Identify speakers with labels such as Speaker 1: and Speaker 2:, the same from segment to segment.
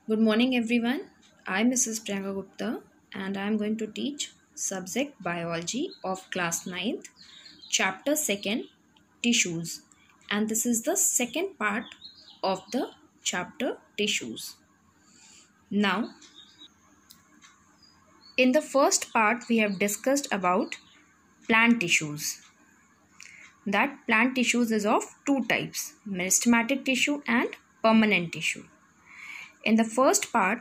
Speaker 1: Good morning, everyone. I'm Mrs. Priyanka Gupta, and I'm going to teach subject biology of class 9th, chapter 2nd, tissues. And this is the second part of the chapter tissues. Now, in the first part, we have discussed about plant tissues. That plant tissues is of two types, meristematic tissue and permanent tissue. In the first part,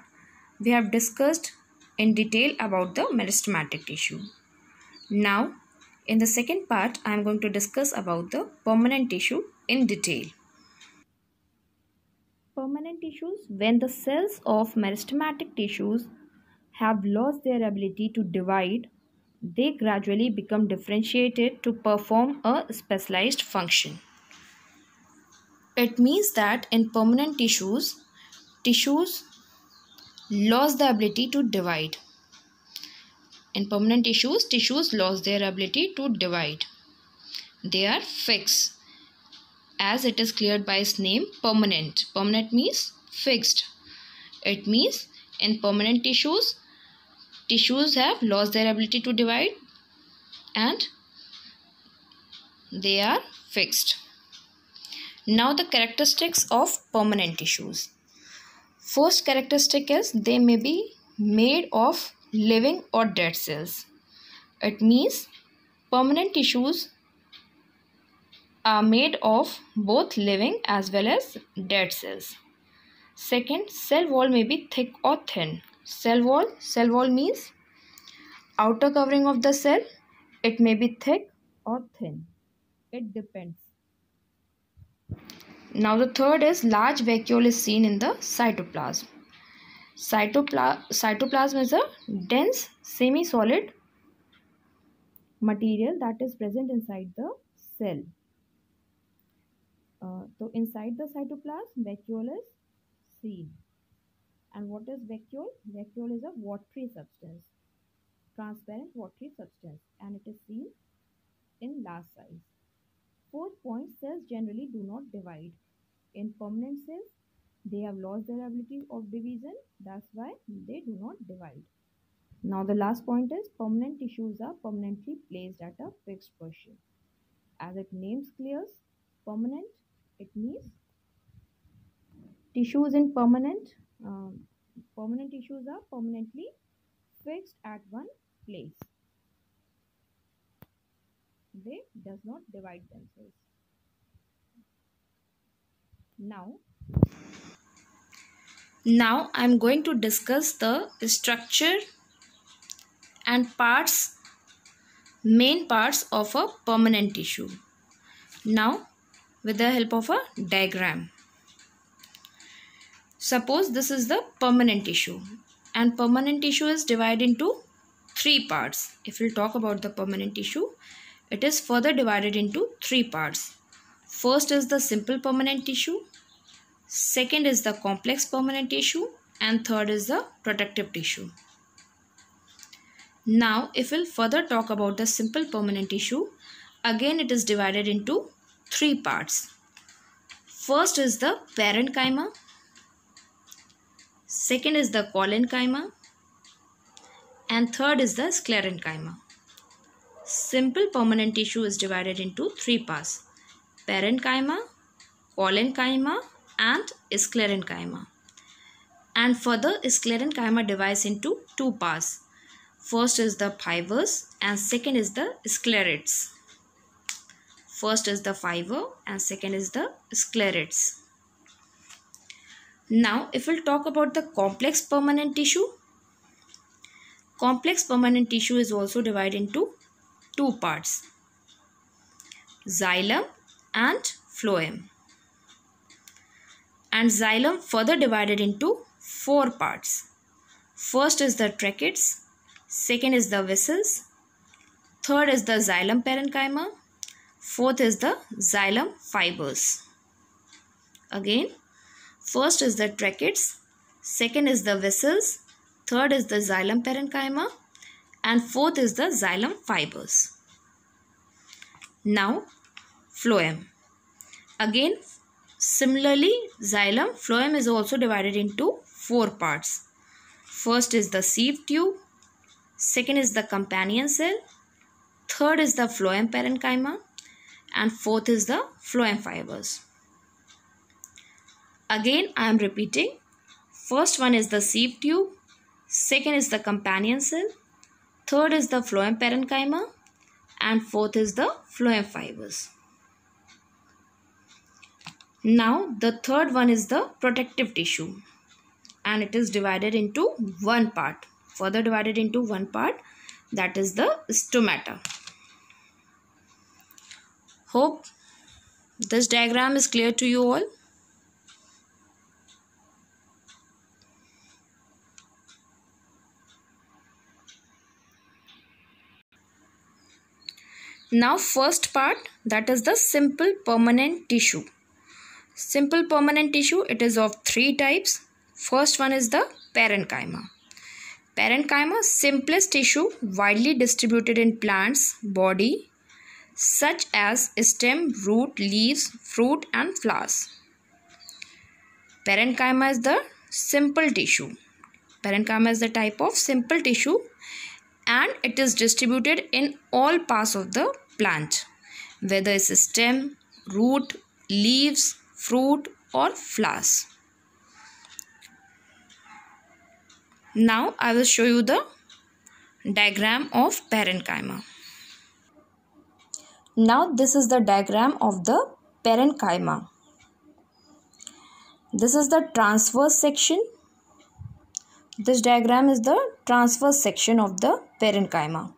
Speaker 1: we have discussed in detail about the meristematic tissue. Now, in the second part, I am going to discuss about the permanent tissue in detail. Permanent tissues, when the cells of meristematic tissues have lost their ability to divide, they gradually become differentiated to perform a specialized function. It means that in permanent tissues lost the ability to divide. In permanent tissues lost their ability to divide. They are fixed, as it is cleared by its name, permanent. Permanent means fixed. It means in permanent tissues have lost their ability to divide and they are fixed. Now the characteristics of permanent tissues. First characteristic is they may be made of living or dead cells. It means permanent tissues are made of both living as well as dead cells. Second, cell wall may be thick or thin. Cell wall means outer covering of the cell. It may be thick or thin. It depends. Now the third is large vacuole is seen in the cytoplasm. Cytoplasm is a dense semi-solid material that is present inside the cell. So inside the cytoplasm, vacuole is seen. And what is vacuole? Vacuole is a watery substance, transparent watery substance, and it is seen in large size. Fourth point, cells generally do not divide. In permanent cells, they have lost their ability of division. That's why they do not divide. Now the last point is permanent tissues are permanently placed at a fixed position. As its name clears, permanent, it means tissues in permanent tissues are permanently fixed at one place. They does not divide themselves. Now I am going to discuss the structure and main parts of a permanent tissue. Now with the help of a diagram. Suppose this is the permanent tissue, and permanent tissue is divided into three parts. If we'll talk about the permanent tissue, it is further divided into three parts. First is the simple permanent tissue, second is the complex permanent tissue, and third is the protective tissue. Now if we'll further talk about the simple permanent tissue, again it is divided into three parts. First is the parenchyma, second is the collenchyma, and third is the sclerenchyma. Simple permanent tissue is divided into three parts: parenchyma, collenchyma, and sclerenchyma. And further, sclerenchyma divides into two parts. First is the fibers and second is the sclerates. First is the fiber and second is the sclerates. Now, if we'll talk about the complex permanent tissue, complex permanent tissue is also divided into two parts: xylem and phloem. And xylem further divided into four parts. First is the tracheids, second is the vessels, third is the xylem parenchyma, fourth is the xylem fibers. Again, first is the tracheids, second is the vessels, third is the xylem parenchyma, and fourth is the xylem fibers. Now, phloem. Again, Similarly, xylem phloem is also divided into 4 parts. First is the sieve tube, second is the companion cell, third is the phloem parenchyma, and fourth is the phloem fibers. Again, I am repeating. First one is the sieve tube, second is the companion cell, third is the phloem parenchyma, and fourth is the phloem fibers. Now the third one is the protective tissue, and it is divided into one part, further divided into one part, that is the stomata. Hope this diagram is clear to you all. Now first part, that is the simple permanent tissue. Simple permanent tissue, it is of 3 types. First one is the parenchyma. Parenchyma, simplest tissue widely distributed in plants body such as stem, root, leaves, fruit and flowers. Parenchyma is the simple tissue. Parenchyma is the type of simple tissue and it is distributed in all parts of the plant, whether it's stem, root, leaves, fruit or flowers. Now I will show you the diagram of parenchyma. Now this is the diagram of the parenchyma. This is the transverse section. This diagram is the transverse section of the parenchyma.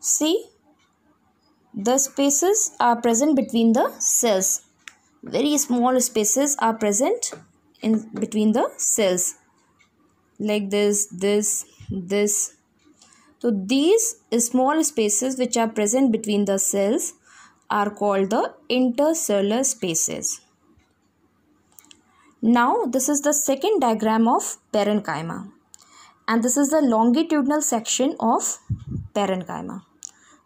Speaker 1: See, the spaces are present between the cells. Very small spaces are present in between the cells, like this. So these small spaces which are present between the cells are called the intercellular spaces. Now this is the second diagram of parenchyma, and this is the longitudinal section of parenchyma.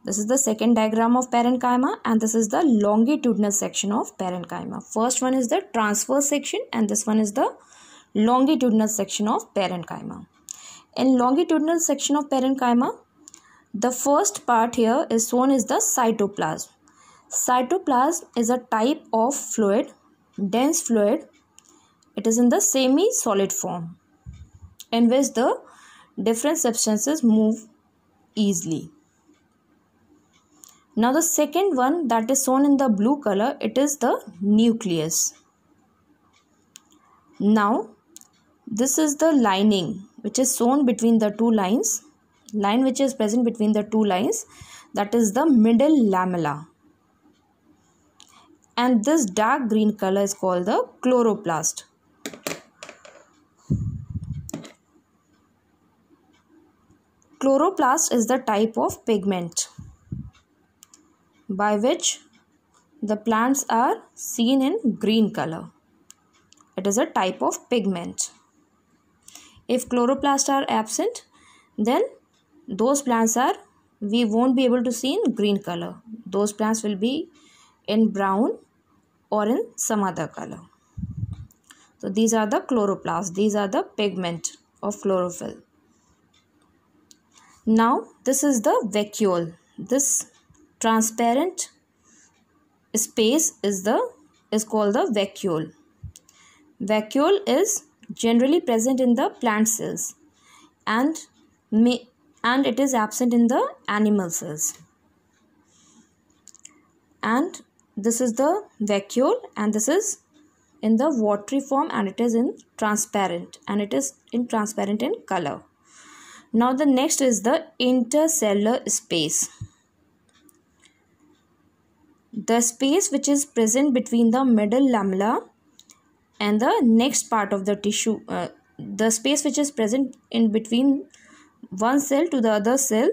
Speaker 1: This is the second diagram of parenchyma and this is the longitudinal section of parenchyma. First one is the transverse section and this one is the longitudinal section of parenchyma. In longitudinal section of parenchyma, the first part here is shown is the cytoplasm. Cytoplasm is a type of fluid, dense fluid. It is in the semi-solid form in which the different substances move easily. Now the second one that is shown in the blue color, it is the nucleus. Now this is the lining which is shown between the two lines, line which is present between the two lines, that is the middle lamella. And this dark green color is called the chloroplast. Chloroplast is the type of pigment by which the plants are seen in green color. It is a type of pigment. If chloroplasts are absent, then those plants we won't be able to see in green color. Those plants will be in brown or in some other color. So these are the chloroplasts. These are the pigment of chlorophyll. Now this is the vacuole. This transparent space is called the vacuole. Vacuole is generally present in the plant cells and it is absent in the animal cells. And this is the vacuole and this is in the watery form and it is in transparent and it is in transparent in color. Now the next is the intercellular space. The space which is present between the middle lamella and the next part of the tissue, the space which is present in between one cell to the other cell,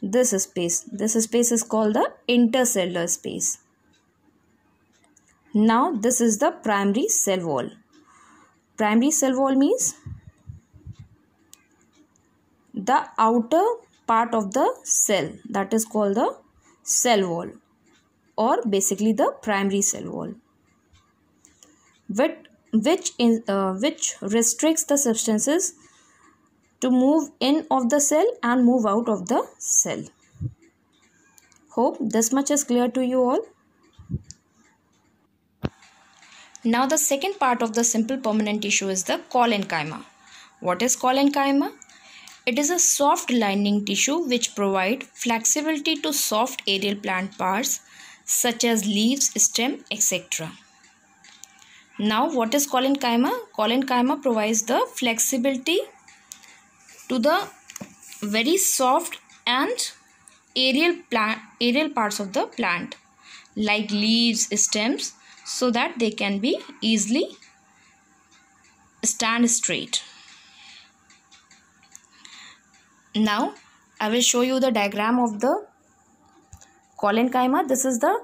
Speaker 1: this space is called the intercellular space. Now this is the primary cell wall. Primary cell wall means the outer part of the cell, that is called the cell wall or basically the primary cell wall, which restricts the substances to move in of the cell and move out of the cell. Hope this much is clear to you all. Now the second part of the simple permanent tissue is the collenchyma. What is collenchyma? It is a soft lining tissue which provides flexibility to soft aerial plant parts such as leaves, stem, etc. Now what is collenchyma? Collenchyma provides the flexibility to the very soft and aerial parts of the plant like leaves, stems, so that they can be easily stand straight. Now I will show you the diagram of the collenchyma. This is the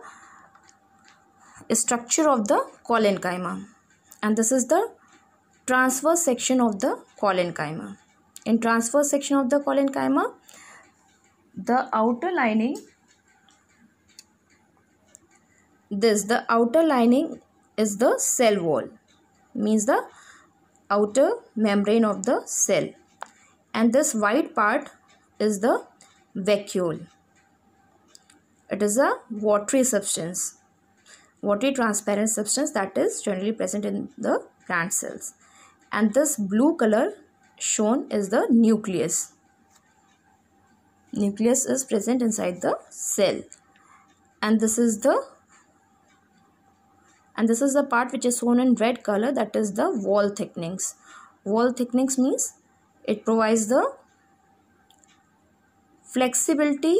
Speaker 1: structure of the collenchyma and this is the transverse section of the collenchyma. In transverse section of the collenchyma, the outer lining is the cell wall, means the outer membrane of the cell, and this white part is the vacuole. It is a watery substance, watery transparent substance that is generally present in the plant cells, and this blue color shown is the nucleus. Nucleus is present inside the cell, and this is the part which is shown in red color, that is the wall thickenings. Wall thickenings means it provides the flexibility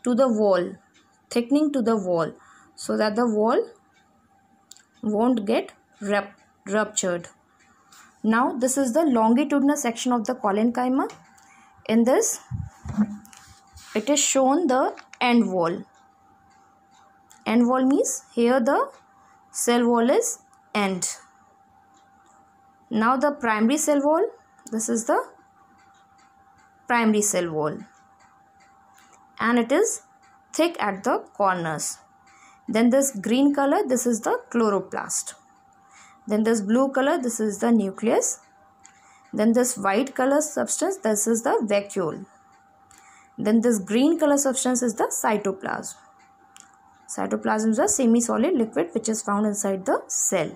Speaker 1: to the wall, thickening to the wall, so that the wall won't get ruptured. Now this is the longitudinal section of the collenchyma. In this, it is shown the end wall. End wall means here the cell wall is end. Now the primary cell wall, this is the primary cell wall and it is thick at the corners. Then this green color, this is the chloroplast. Then this blue color, this is the nucleus. Then this white color substance, this is the vacuole. Then this green color substance is the cytoplasm. Cytoplasm is a semi-solid liquid which is found inside the cell.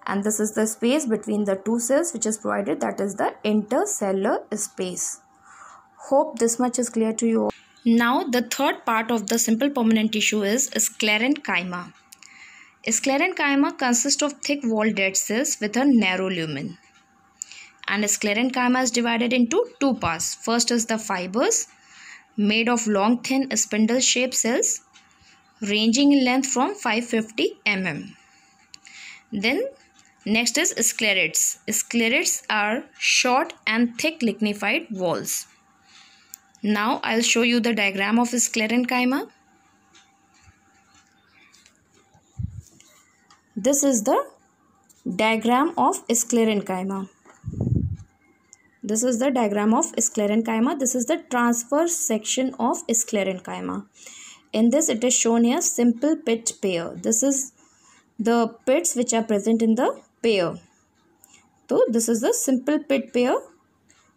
Speaker 1: And this is the space between the two cells which is provided, that is the intercellular space. Hope this much is clear to you. Now the third part of the simple permanent tissue is sclerenchyma. Sclerenchyma consists of thick walled dead cells with a narrow lumen. And sclerenchyma is divided into two parts. First is the fibers made of long thin spindle shaped cells ranging in length from 550 mm. Then next is sclerids. Sclerids are short and thick lignified walls. Now I'll show you the diagram of sclerenchyma. This is the diagram of sclerenchyma. This is the diagram of sclerenchyma. This is the transverse section of sclerenchyma. In this, it is shown here simple pit pair. This is the pits which are present in the pair. So this is the simple pit pair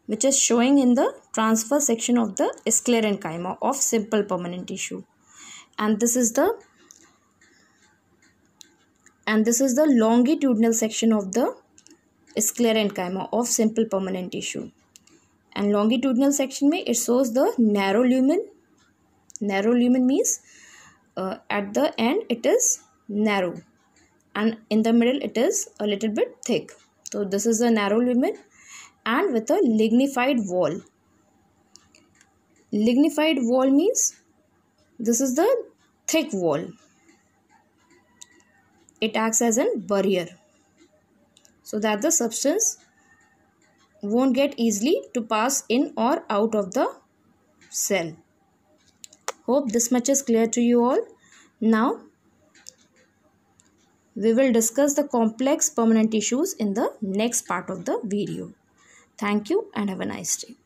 Speaker 1: which is showing in the transverse section of the sclerenchyma of simple permanent tissue. And this is the longitudinal section of the sclerenchyma of simple permanent tissue. And longitudinal section mein it shows the narrow lumen. Narrow lumen means at the end it is narrow and in the middle it is a little bit thick. So this is a narrow lumen and with a lignified wall. Lignified wall means this is the thick wall. It acts as a barrier so that the substance won't get easily to pass in or out of the cell. Hope this much is clear to you all. Now we will discuss the complex permanent tissues in the next part of the video. Thank you and have a nice day.